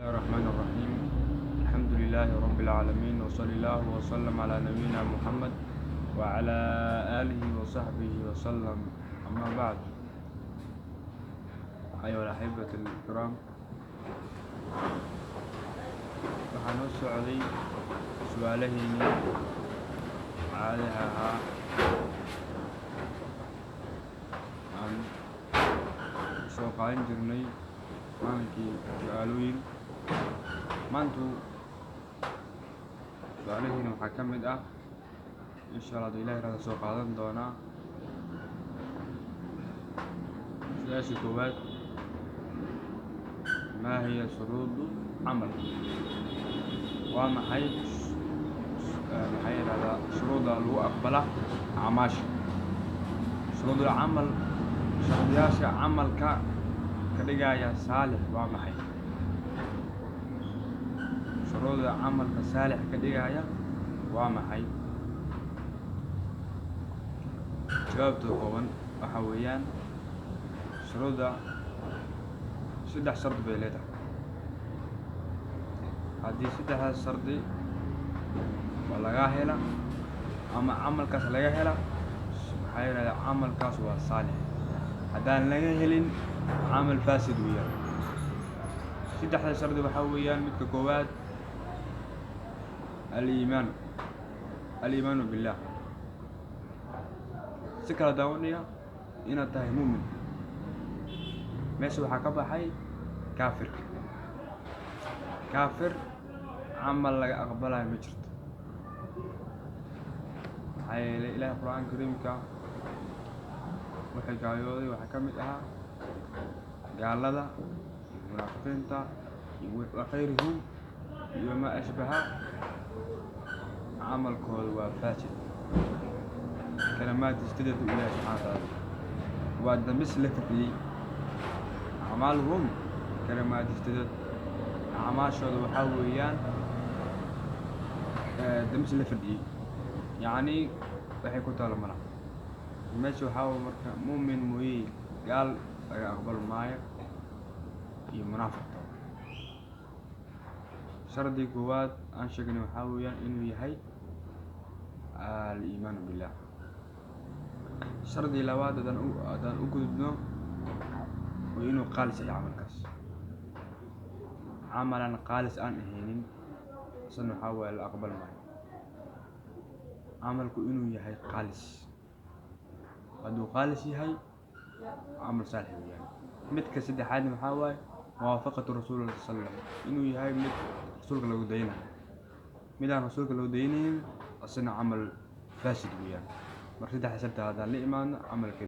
الله الرحمن الرحيم. الحمد لله رب العالمين، وصلى الله وسلم على نبينا محمد وعلى آله وصحبه وسلم. أما بعد، أيها الأحبة الكرام، waxaan u socday su'aalaheennii caadiga ahaa aan soo qaadan jirnay maalinkii su'aalooyin. maantu su'aalaheena waxaa ka mid ah insha Allah ilaahay raada soo qaadan doonaa su-aasha koowaad: maa hiya shuruudu camal? waa maxay shuruuda lagu aqbala acmaasha? shuruudul camal, shardiyaasha camalka ka dhigaya saalix waa maxay? shuruuda camalka saalix ka dhigaya waa maxay? jawaabta kooban waxa weeyaan shuruuda saddex shardi bay leedahay. haddii saddexdaas shardi waa laga hela ama camalkaas laga hela, waxaa yidhahdaa camalkaas waa saalix. haddaan laga helin, camal faasid weeyaan. saddexda shardi waxaa weeyaan: midka koowaad aliimaanu billah, si kala daawanaya inaad tahay muumin. meesha waxaa ka baxay kaafirka. kaafir camal laga aqbalayo ma jirto, maxaa yeelay ilaahay qur'aanka kariimka waxay gaayooday waxaa ka mid ahaa gaalada, munaafiqiinta wa khayrihim iyo ma ashbaha. camalkooda waa faasid, kalimaad istadeedu ilaahay subxaana watacaala waa dambis la fadhiyey. acmaaluhum kalimaad istadeed, acmaashooda waxaa weeyaan dambis la fadhiyey, yacni waxay ku taalo malaha. meesha waxaa marka muumin mooye gaal laga aqbal maayo iyo munaafiq. shardi koowaad aan sheegnay waxaa weeyaan inuu yahay al-iimaanu billah. shardi labaad haddaan u gudubno waa inuu qaalis yahay camalkaas. camalan qaalis aan ahaynin isna waxaa waaye la aqbal maayo. camalku inuu yahay qaalis. hadduu qaalis yahay, camal saalix weeyaan. midka saddexaadna waxaa waaye muwaafaqatu rasuulillah sallallahu alayhi wasallam, inuu yahay mid rasuulka lagu dayanayo. midaan rasuulka lagu dayanaynin asna camal faasid weeyaan. marka saddexda shardi haddaan la imaano, camalka